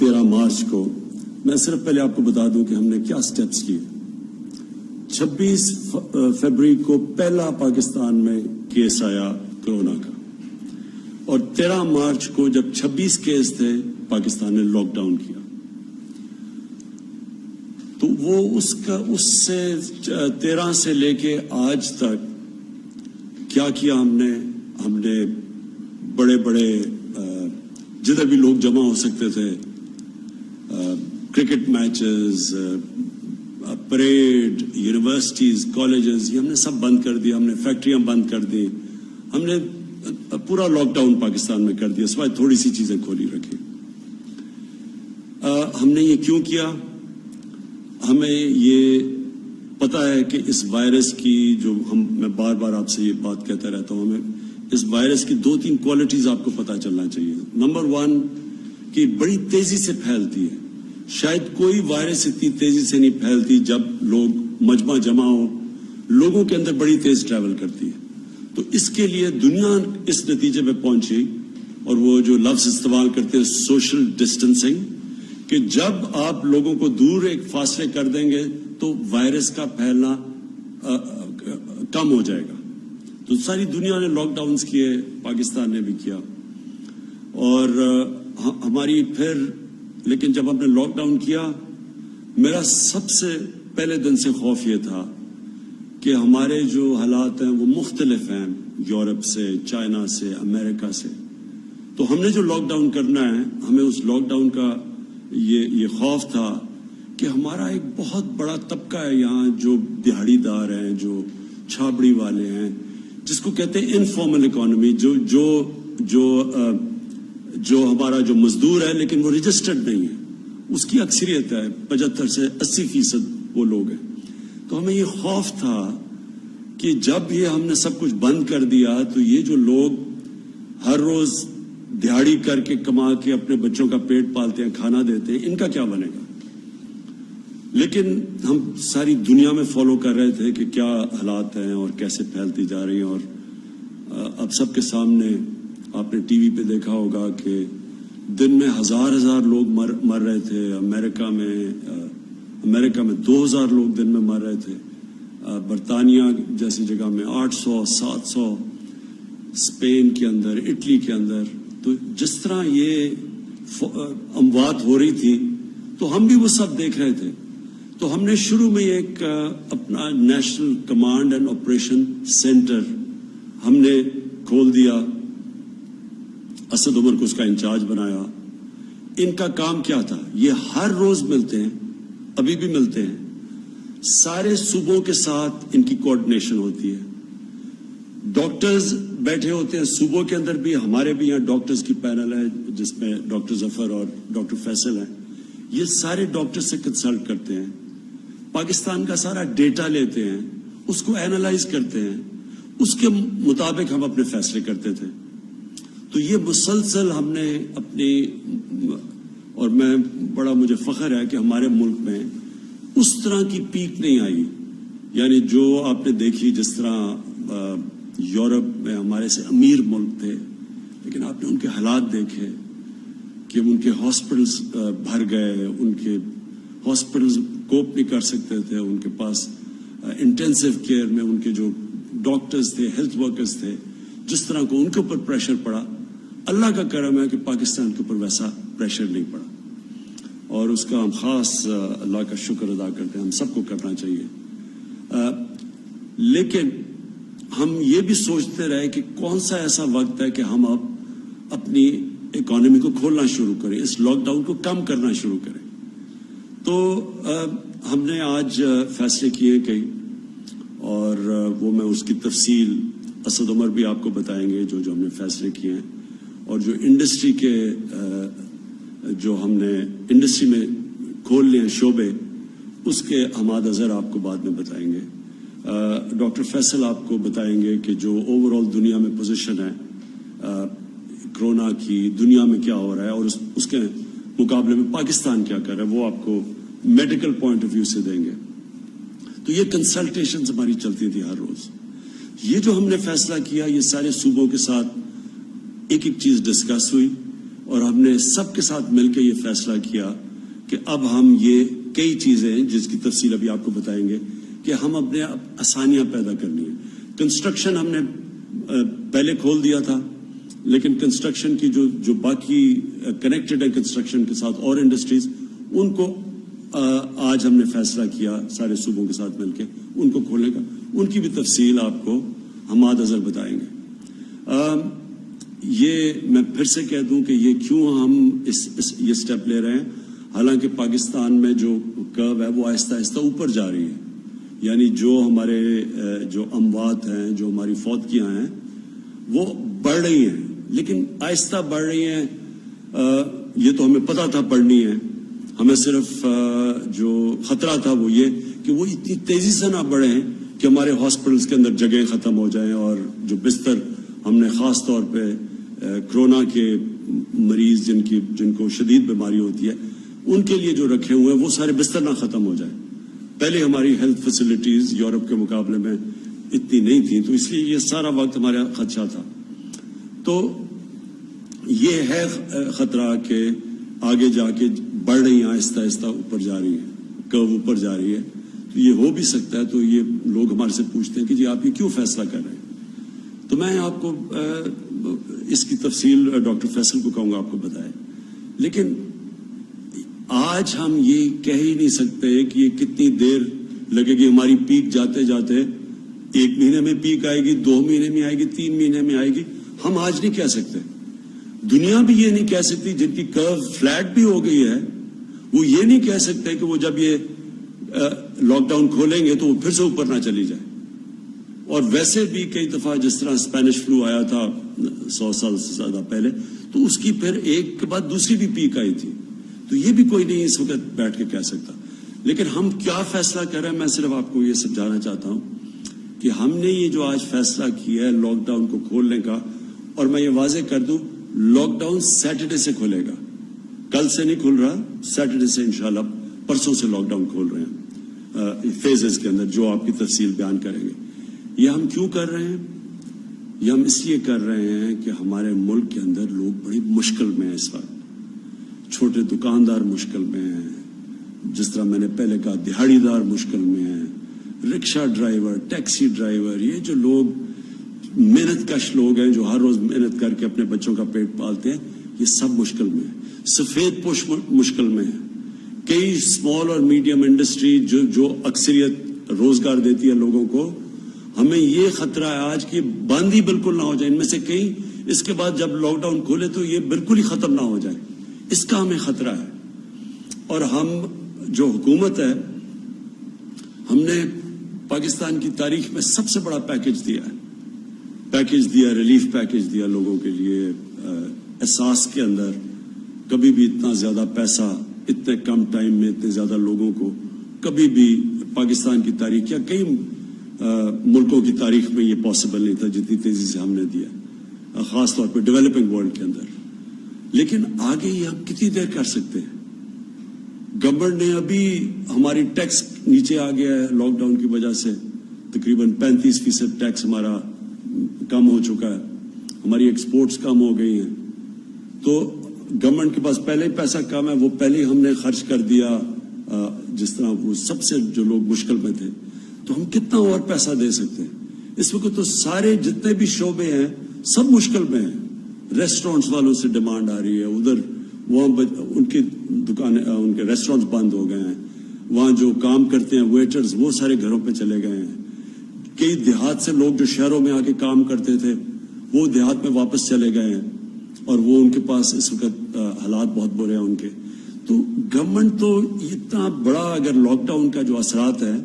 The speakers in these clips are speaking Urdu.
13 مارچ کو میں صرف پہلے آپ کو بتا دوں کہ ہم نے کیا سٹیپس لیے. 26 فروری کو پہلا پاکستان میں کیس آیا کورونا کا, اور 13 مارچ کو جب 26 کیس تھے پاکستان نے لاک ڈاؤن کیا. تو وہ اس سے 13 سے لے کے آج تک کیا کیا ہم نے بڑے بڑے جدھر بھی لوگ جمع ہو سکتے تھے, cricket matches, parade, universities, colleges, یہ ہم نے سب بند کر دیا. ہم نے فیکٹریاں بند کر دی. ہم نے پورا لاک ڈاؤن پاکستان میں کر دیا, سوائے تھوڑی سی چیزیں کھولی رکھی. ہم نے یہ کیوں کیا؟ ہمیں یہ پتا ہے کہ اس وائرس کی میں بار بار آپ سے یہ بات کہتا رہتا ہوں, ہمیں اس وائرس کی 2-3 کوالٹیز آپ کو پتا چلنا چاہیے. نمبر 1 کہ بڑی تیزی سے پھیلتی ہے. شاید کوئی وائرس اتنی تیزی سے نہیں پھیلتی جب لوگ مجمع جمع ہو, لوگوں کے اندر بڑی تیز ٹریول کرتی ہے. تو اس کے لیے دنیا اس نتیجے پہ پہنچی, اور وہ جو لفظ استعمال کرتے ہیں سوشل ڈسٹینسنگ, کہ جب آپ لوگوں کو دور ایک فاصلے کر دیں گے تو وائرس کا پھیلنا کم ہو جائے گا. تو ساری دنیا نے لاک ڈاؤنز کیے, پاکستان نے بھی کیا. اور ہماری لیکن جب ہم نے لاک ڈاؤن کیا, میرا سب سے پہلے دن سے خوف یہ تھا کہ ہمارے جو حالات ہیں وہ مختلف ہیں یورپ سے, چائنا سے, امریکہ سے. تو ہم نے جو لاک ڈاؤن کرنا ہے, ہمیں اس لاک ڈاؤن کا یہ خوف تھا کہ ہمارا ایک بہت بڑا طبقہ ہے یہاں جو دہاڑی دار ہیں, جو چھابڑی والے ہیں, جس کو کہتے ہیں انفارمل اکانومی, جو ہمارا جو مزدور ہے لیکن وہ رجسٹرڈ نہیں ہے, اس کی اکثریت ہے, 75 سے 80% وہ لوگ ہیں. تو ہمیں یہ خوف تھا کہ جب یہ ہم نے سب کچھ بند کر دیا تو یہ جو لوگ ہر روز دہاڑی کر کے کما کے اپنے بچوں کا پیٹ پالتے ہیں, کھانا دیتے ہیں, ان کا کیا بنے گا. لیکن ہم ساری دنیا میں فالو کر رہے تھے کہ کیا حالات ہیں اور کیسے پھیلتی جا رہی ہیں. اور اب سب کے سامنے آپ نے ٹی وی پہ دیکھا ہوگا کہ دن میں ہزار لوگ مر رہے تھے. امریکہ میں 2000 لوگ دن میں مر رہے تھے. برطانیہ جیسی جگہ میں 800, 700, اسپین کے اندر, اٹلی کے اندر. تو جس طرح یہ اموات ہو رہی تھی تو ہم بھی وہ سب دیکھ رہے تھے. تو ہم نے شروع میں ایک اپنا national command and operation centre ہم نے کھول دیا. اسد عمر کو اس کا انچارج بنایا. ان کا کام کیا تھا؟ یہ ہر روز ملتے ہیں, ابھی بھی ملتے ہیں, سارے صوبوں کے ساتھ ان کی کوآرڈینیشن ہوتی ہے. ڈاکٹرز بیٹھے ہوتے ہیں صوبوں کے اندر بھی. ہمارے بھی یہاں ڈاکٹرز کی پینل ہے جس میں ڈاکٹر ظفر اور ڈاکٹر فیصل ہیں. یہ سارے ڈاکٹر سے کنسلٹ کرتے ہیں, پاکستان کا سارا ڈیٹا لیتے ہیں, اس کو اینالائز کرتے ہیں, اس کے مطابق ہم اپنے فیصلے کرتے تھے. تو یہ مسلسل ہم نے اپنی, اور بڑا مجھے فخر ہے کہ ہمارے ملک میں اس طرح کی پیک نہیں آئی. یعنی جو آپ نے دیکھی جس طرح یورپ میں ہمارے سے امیر ملک تھے, لیکن آپ نے ان کے حالات دیکھے کہ ان کے ہاسپٹلز بھر گئے, ان کے ہاسپٹلز کوپ نہیں کر سکتے تھے, ان کے پاس انٹینسیو کیئر میں ان کے جو ڈاکٹرز تھے, ہیلتھ ورکرز تھے, جس طرح کو ان کے اوپر پریشر پڑا. اللہ کا کرم ہے کہ پاکستان کے اوپر ویسا پریشر نہیں پڑا, اور اس کا ہم خاص اللہ کا شکر ادا کرتے ہیں. ہم سب کو کرنا چاہیے. لیکن ہم یہ بھی سوچتے رہے کہ کون سا ایسا وقت ہے کہ ہم اب اپنی اکانومی کو کھولنا شروع کریں, اس لاک ڈاؤن کو کم کرنا شروع کریں. تو ہم نے آج فیصلے کیے کئی, اور وہ میں اس کی تفصیل اسد عمر بھی آپ کو بتائیں گے جو ہم نے فیصلے کیے ہیں, اور جو انڈسٹری کے جو ہم نے انڈسٹری میں کھول لیے ہیں شعبے, اس کے حماد اظہر آپ کو بعد میں بتائیں گے. ڈاکٹر فیصل آپ کو بتائیں گے کہ جو اوور آل دنیا میں پوزیشن ہے کرونا کی, دنیا میں کیا ہو رہا ہے, اور اس کے مقابلے میں پاکستان کیا کر رہا ہے, وہ آپ کو میڈیکل پوائنٹ آف ویو سے دیں گے. تو یہ کنسلٹیشنز ہماری چلتی تھی ہر روز. یہ جو ہم نے فیصلہ کیا, یہ سارے صوبوں کے ساتھ ایک ایک چیز ڈسکس ہوئی, اور ہم نے سب کے ساتھ مل کے یہ فیصلہ کیا کہ اب ہم یہ کئی چیزیں ہیں جس کی تفصیل ابھی آپ کو بتائیں گے کہ ہم اپنے آسانیاں پیدا کرنی ہے. کنسٹرکشن ہم نے پہلے کھول دیا تھا، لیکن کنسٹرکشن کی جو باقی کنیکٹڈ ہے کنسٹرکشن کے ساتھ اور انڈسٹریز، ان کو آج ہم نے فیصلہ کیا سارے صوبوں کے ساتھ مل کے ان کو کھولنے کا. ان کی بھی تفصیل آپ کو ہم بعد ازر بتائیں گے. یہ میں پھر سے کہہ دوں کہ یہ کیوں ہم یہ سٹیپ لے رہے ہیں. حالانکہ پاکستان میں جو کرو ہے وہ آہستہ آہستہ اوپر جا رہی ہے، یعنی جو ہمارے جو اموات ہیں، جو ہماری فوتگیاں ہیں وہ بڑھ رہی ہیں، لیکن آہستہ بڑھ رہی ہیں. یہ تو ہمیں پتا تھا بڑھنی ہے. ہمیں صرف جو خطرہ تھا وہ یہ کہ وہ اتنی تیزی سے نہ بڑھیں کہ ہمارے ہاسپٹلس کے اندر جگہیں ختم ہو جائیں، اور جو بستر ہم نے خاص طور پہ کرونا کے مریض جن کو شدید بیماری ہوتی ہے ان کے لیے جو رکھے ہوئے ہیں وہ سارے بستر نہ ختم ہو جائیں. پہلے ہماری ہیلتھ فیسلٹیز یورپ کے مقابلے میں اتنی نہیں تھیں، تو اس لیے یہ سارا وقت ہمارا خدشہ تھا. تو یہ ہے خطرہ کہ آگے جا کے بڑھ رہی ہیں، آہستہ آہستہ اوپر جا رہی ہے، کرو اوپر جا رہی ہے. تو یہ ہو بھی سکتا ہے. تو یہ لوگ ہمارے سے پوچھتے ہیں کہ جی آپ یہ کیوں فیصلہ کر رہے ہیں. تو میں آپ کو اس کی تفصیل ڈاکٹر فیصل کو کہوں گا آپ کو بتائے. لیکن آج ہم یہ کہہ ہی نہیں سکتے کہ یہ کتنی دیر لگے گی. ہماری پیک جاتے جاتے 1 مہینے میں پیک آئے گی، 2 مہینے میں آئے گی، 3 مہینے میں آئے گی، ہم آج نہیں کہہ سکتے. دنیا بھی یہ نہیں کہہ سکتی. جن کی کرو فلیٹ بھی ہو گئی ہے وہ یہ نہیں کہہ سکتے کہ وہ جب یہ لاک ڈاؤن کھولیں گے تو وہ پھر سے اوپر نہ چلی جائے. اور ویسے بھی کئی دفعہ جس طرح اسپینش فلو آیا تھا 100 سال سے زیادہ پہلے، تو اس کی پھر ایک کے بعد دوسری بھی پیک آئی تھی. تو یہ بھی کوئی نہیں اس وقت بیٹھ کے کہہ سکتا. لیکن ہم کیا فیصلہ کر رہے ہیں، میں صرف آپ کو یہ سمجھانا چاہتا ہوں کہ ہم نے یہ جو آج فیصلہ کیا ہے لاک ڈاؤن کو کھولنے کا، اور میں یہ واضح کر دوں لاک ڈاؤن سیٹرڈے سے کھلے گا، کل سے نہیں کھل رہا، سیٹرڈے سے انشاءاللہ پرسوں سے لاک ڈاؤن کھول رہے ہیں فیزز کے اندر، جو آپ کی تفصیل بیان کریں گے. یہ ہم کیوں کر رہے ہیں؟ یہ ہم اس لیے کر رہے ہیں کہ ہمارے ملک کے اندر لوگ بڑی مشکل میں ہیں اس وقت. چھوٹے دکاندار مشکل میں ہیں، جس طرح میں نے پہلے کہا دہاڑی دار مشکل میں ہیں، رکشہ ڈرائیور، ٹیکسی ڈرائیور، یہ جو لوگ محنت کش لوگ ہیں جو ہر روز محنت کر کے اپنے بچوں کا پیٹ پالتے ہیں، یہ سب مشکل میں ہیں. سفید پوش مشکل میں ہیں. کئی اسمال اور میڈیم انڈسٹری جو اکثریت روزگار دیتی ہے لوگوں کو، ہمیں یہ خطرہ ہے آج کہ بند ہی بالکل نہ ہو جائے. ان میں سے کئی اس کے بعد جب لاک ڈاؤن کھولے تو یہ بالکل ہی ختم نہ ہو جائے، اس کا ہمیں خطرہ ہے. اور ہم جو حکومت ہے، ہم نے پاکستان کی تاریخ میں سب سے بڑا پیکج دیا، ریلیف پیکج دیا لوگوں کے لیے. احساس کے اندر کبھی بھی اتنا زیادہ پیسہ اتنے کم ٹائم میں اتنے زیادہ لوگوں کو کبھی بھی پاکستان کی تاریخ یا کئی ملکوں کی تاریخ میں یہ پاسبل نہیں تھا جتنی تیزی سے ہم نے دیا، خاص طور پہ ڈیولپنگ ورلڈ کے اندر. لیکن آگے یہ ہم کتنی دیر کر سکتے ہیں؟ گورنمنٹ نے ابھی ہماری ٹیکس نیچے آ گیا ہے لاک ڈاؤن کی وجہ سے، تقریباً 35% ٹیکس ہمارا کم ہو چکا ہے، ہماری ایکسپورٹس کم ہو گئی ہیں. تو گورنمنٹ کے پاس پہلے ہی پیسہ کم ہے، وہ پہلے ہی ہم نے خرچ کر دیا. جس طرح وہ سب سے جو لوگ مشکل میں تھے، تو ہم کتنا اور پیسہ دے سکتے ہیں؟ اس وقت تو سارے جتنے بھی شعبے ہیں سب مشکل میں ہیں. ریسٹورینٹس والوں سے ڈیمانڈ آ رہی ہے، ادھر وہاں ان کی دکانیں، ان کے ریسٹورینٹس بند ہو گئے ہیں. وہاں جو کام کرتے ہیں ویٹرز، وہ سارے گھروں پہ چلے گئے ہیں. کئی دیہات سے لوگ جو شہروں میں آ کے کام کرتے تھے وہ دیہات میں واپس چلے گئے ہیں، اور وہ ان کے پاس اس وقت حالات بہت برے ہیں ان کے. تو گورنمنٹ تو اتنا بڑا، اگر لاک ڈاؤن کا جو اثرات ہے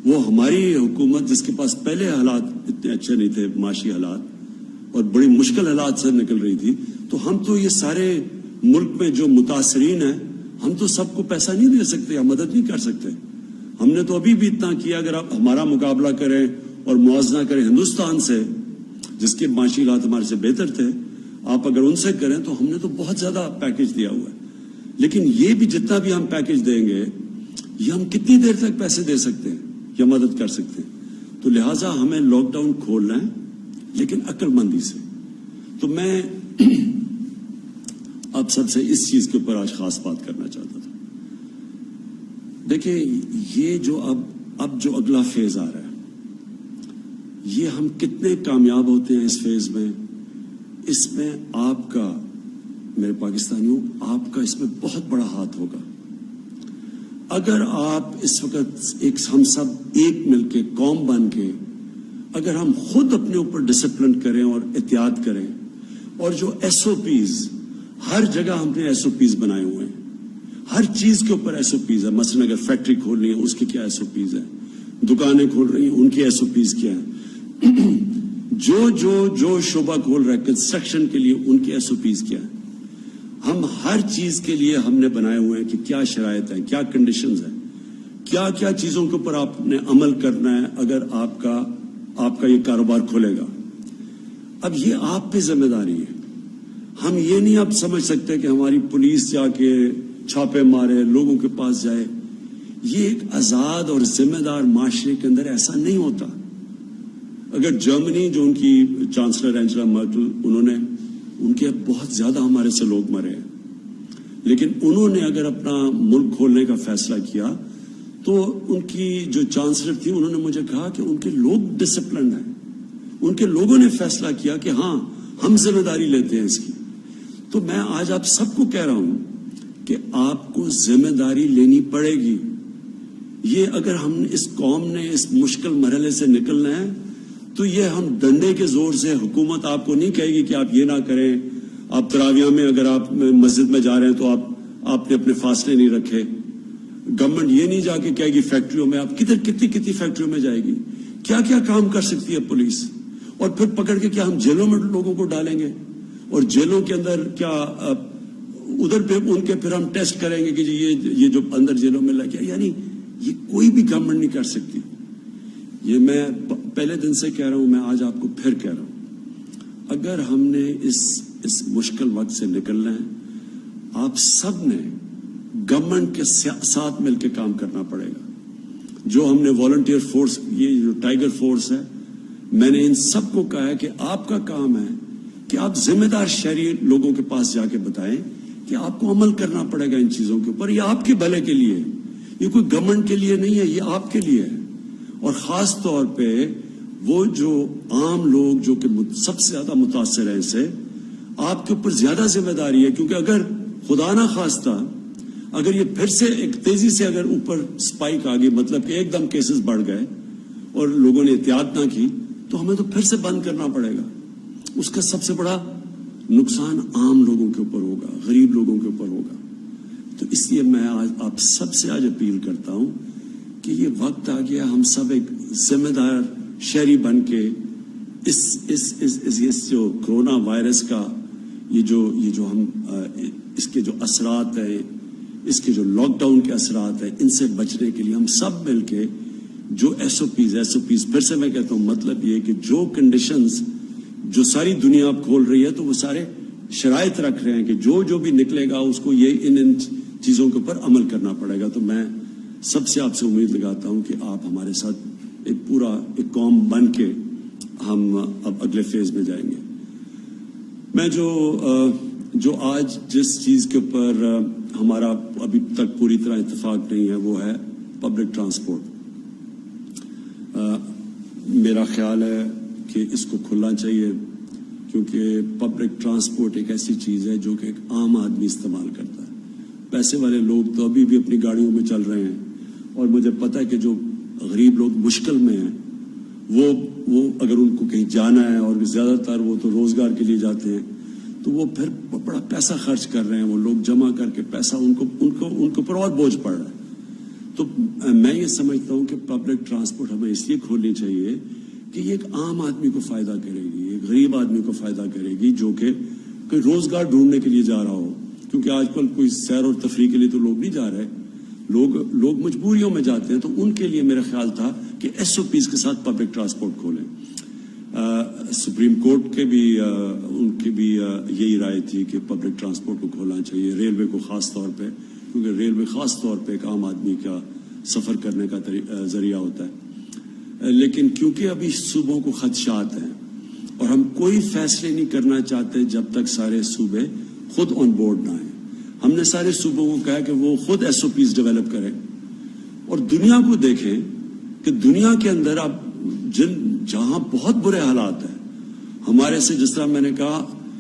وہ ہماری حکومت جس کے پاس پہلے حالات اتنے اچھے نہیں تھے، معاشی حالات اور بڑی مشکل حالات سے نکل رہی تھی، تو ہم تو یہ سارے ملک میں جو متاثرین ہیں، ہم تو سب کو پیسہ نہیں دے سکتے، ہم مدد نہیں کر سکتے. ہم نے تو ابھی بھی اتنا کیا. اگر آپ ہمارا مقابلہ کریں اور موازنہ کریں ہندوستان سے، جس کے معاشی حالات ہمارے سے بہتر تھے، آپ اگر ان سے کریں تو ہم نے تو بہت زیادہ پیکج دیا ہوا ہے. لیکن یہ بھی جتنا بھی ہم پیکج دیں گے، یہ ہم کتنی دیر تک پیسے دے سکتے ہیں یا مدد کر سکتے ہیں؟ تو لہٰذا ہمیں لاک ڈاؤن کھولنا ہے، لیکن عقل مندی سے. تو میں آپ سب سے اس چیز کے اوپر آج خاص بات کرنا چاہتا تھا. دیکھیں یہ جو اب جو اگلا فیز آ رہا ہے، یہ ہم کتنے کامیاب ہوتے ہیں اس فیز میں، اس میں آپ کا، میرے پاکستانیوں، آپ کا اس میں بہت بڑا ہاتھ ہوگا. اگر آپ اس وقت ہم سب ایک مل کے قوم بن کے اگر ہم خود اپنے اوپر ڈسپلن کریں اور احتیاط کریں، اور جو ایس او پیز ہر جگہ ہم نے ایس او پیز بنائے ہوئے ہیں، ہر چیز کے اوپر ایس او پیز ہے. مثلا اگر فیکٹری کھول رہی ہے اس کی کیا ایس او پیز ہے، دکانیں کھول رہی ہیں ان کی ایس او پیز کیا ہے، جو شعبہ کھول رہا ہے کنسٹرکشن کے لیے ان کی ایس او پیز کیا ہے. ہم ہر چیز کے لیے ہم نے بنائے ہوئے ہیں کہ کیا شرائط ہیں، کیا کنڈیشنز ہیں، کیا کیا چیزوں کے اوپر آپ نے عمل کرنا ہے اگر آپ کا یہ کاروبار کھولے گا. اب یہ آپ پہ ذمہ داری ہے. ہم یہ نہیں اب سمجھ سکتے کہ ہماری پولیس جا کے چھاپے مارے، لوگوں کے پاس جائے. یہ ایک آزاد اور ذمہ دار معاشرے کے اندر ایسا نہیں ہوتا. اگر جرمنی، جو ان کی چانسلر اینجلا مرکل، ان کے بہت زیادہ ہمارے سے لوگ مرے ہیں، لیکن انہوں نے اگر اپنا ملک کھولنے کا فیصلہ کیا تو ان کی جو چانسلر تھی انہوں نے مجھے کہا کہ ان کے لوگ ڈسپلنڈ ہیں، ان کے لوگوں نے فیصلہ کیا کہ ہاں ہم ذمہ داری لیتے ہیں اس کی. تو میں آج آپ سب کو کہہ رہا ہوں کہ آپ کو ذمہ داری لینی پڑے گی. یہ اگر ہم اس قوم نے اس مشکل مرحلے سے نکلنا ہے تو یہ ہم ڈنڈے کے زور سے، حکومت آپ کو نہیں کہے گی کہ آپ یہ نہ کریں. آپ تراویہ میں اگر آپ مسجد میں جا رہے ہیں تو آپ نے اپنے فاصلے نہیں رکھے. گورنمنٹ یہ نہیں جا کے کہے گی فیکٹریوں میں، آپ کتنی فیکٹریوں میں جائے گی، کیا کیا کام کر سکتی ہے پولیس. اور پھر پکڑ کے کیا ہم جیلوں میں لوگوں کو ڈالیں گے، اور جیلوں کے اندر کیا ادھر پہ ان کے پھر ہم ٹیسٹ کریں گے کہ جی یہ جو اندر جیلوں میں لگے. یعنی یہ کوئی بھی گورنمنٹ نہیں کر سکتی. یہ میں پہلے دن سے کہہ رہا ہوں، میں آج آپ کو پھر کہہ رہا ہوں، اگر ہم نے اس مشکل وقت سے نکلنا ہے، آپ سب نے گورنمنٹ کے ساتھ مل کے کام کرنا پڑے گا. جو ہم نے والنٹیئر فورس، یہ جو ٹائیگر فورس ہے، میں نے ان سب کو کہا ہے کہ آپ کا کام ہے کہ آپ ذمہ دار شہری لوگوں کے پاس جا کے بتائیں کہ آپ کو عمل کرنا پڑے گا ان چیزوں کے اوپر. یہ آپ کے بھلے کے لیے، یہ کوئی گورنمنٹ کے لیے نہیں ہے، یہ آپ کے لیے ہے. اور خاص طور پہ وہ جو عام لوگ جو کہ سب سے زیادہ متاثر ہیں، اس سے آپ کے اوپر زیادہ ذمہ داری ہے. کیونکہ اگر خدا نہ خواستہ اگر یہ پھر سے ایک تیزی سے اگر اوپر سپائک آ گئی، مطلب کہ ایک دم کیسز بڑھ گئے اور لوگوں نے احتیاط نہ کی، تو ہمیں تو پھر سے بند کرنا پڑے گا. اس کا سب سے بڑا نقصان عام لوگوں کے اوپر ہوگا، غریب لوگوں کے اوپر ہوگا. تو اس لیے میں آج آپ سب سے آج اپیل کرتا ہوں کہ یہ وقت آ گیا، ہم سب ایک ذمہ دار شہری بن کے اس جو کرونا وائرس کا یہ جو ہم اس کے جو اثرات ہیں، اس کے جو لاک ڈاؤن کے اثرات ہیں، ان سے بچنے کے لیے ہم سب مل کے جو ایس او پیز پھر سے میں کہتا ہوں، مطلب یہ کہ جو کنڈیشنز جو ساری دنیا اب کھول رہی ہے تو وہ سارے شرائط رکھ رہے ہیں کہ جو بھی نکلے گا اس کو یہ ان چیزوں کے اوپر عمل کرنا پڑے گا. تو میں سب سے آپ سے امید لگاتا ہوں کہ آپ ہمارے ساتھ ایک قوم بن کے ہم اب اگلے فیز میں جائیں گے. میں جو آج جس چیز کے اوپر ہمارا ابھی تک پوری طرح اتفاق نہیں ہے وہ ہے پبلک ٹرانسپورٹ. میرا خیال ہے کہ اس کو کھلنا چاہیے، کیونکہ پبلک ٹرانسپورٹ ایک ایسی چیز ہے جو کہ ایک عام آدمی استعمال کرتا ہے. پیسے والے لوگ تو ابھی بھی اپنی گاڑیوں میں چل رہے ہیں، اور مجھے پتہ ہے کہ جو غریب لوگ مشکل میں ہیں وہ اگر ان کو کہیں جانا ہے، اور زیادہ تر وہ تو روزگار کے لیے جاتے ہیں، تو وہ پھر بڑا پیسہ خرچ کر رہے ہیں. وہ لوگ جمع کر کے پیسہ ان کو پر اور بوجھ پڑ رہا ہے. تو میں یہ سمجھتا ہوں کہ پبلک ٹرانسپورٹ ہمیں اس لیے کھولنی چاہیے کہ یہ ایک عام آدمی کو فائدہ کرے گی، ایک غریب آدمی کو فائدہ کرے گی جو کہ کوئی روزگار ڈھونڈنے کے لیے جا رہا ہو. کیونکہ آج کل کوئی سیر اور تفریح کے لیے تو لوگ نہیں جا رہے، لوگ مجبوریوں میں جاتے ہیں. تو ان کے لیے میرا خیال تھا کہ ایس او پیز کے ساتھ پبلک ٹرانسپورٹ کھولیں. سپریم کورٹ کے بھی ان کی بھی یہی رائے تھی کہ پبلک ٹرانسپورٹ کو کھولنا چاہیے، ریلوے کو خاص طور پہ، کیونکہ ریلوے خاص طور پہ ایک عام آدمی کا سفر کرنے کا ذریعہ ہوتا ہے. لیکن کیونکہ ابھی صوبوں کو خدشات ہیں اور ہم کوئی فیصلے نہیں کرنا چاہتے جب تک سارے صوبے خود آن بورڈ نہ آئیں. ہم نے سارے صوبوں کو کہا کہ وہ خود ایس او پیز ڈیولپ کریں اور دنیا کو دیکھیں کہ دنیا کے اندر اب جہاں بہت برے حالات ہیں ہمارے سے، جس طرح میں نے کہا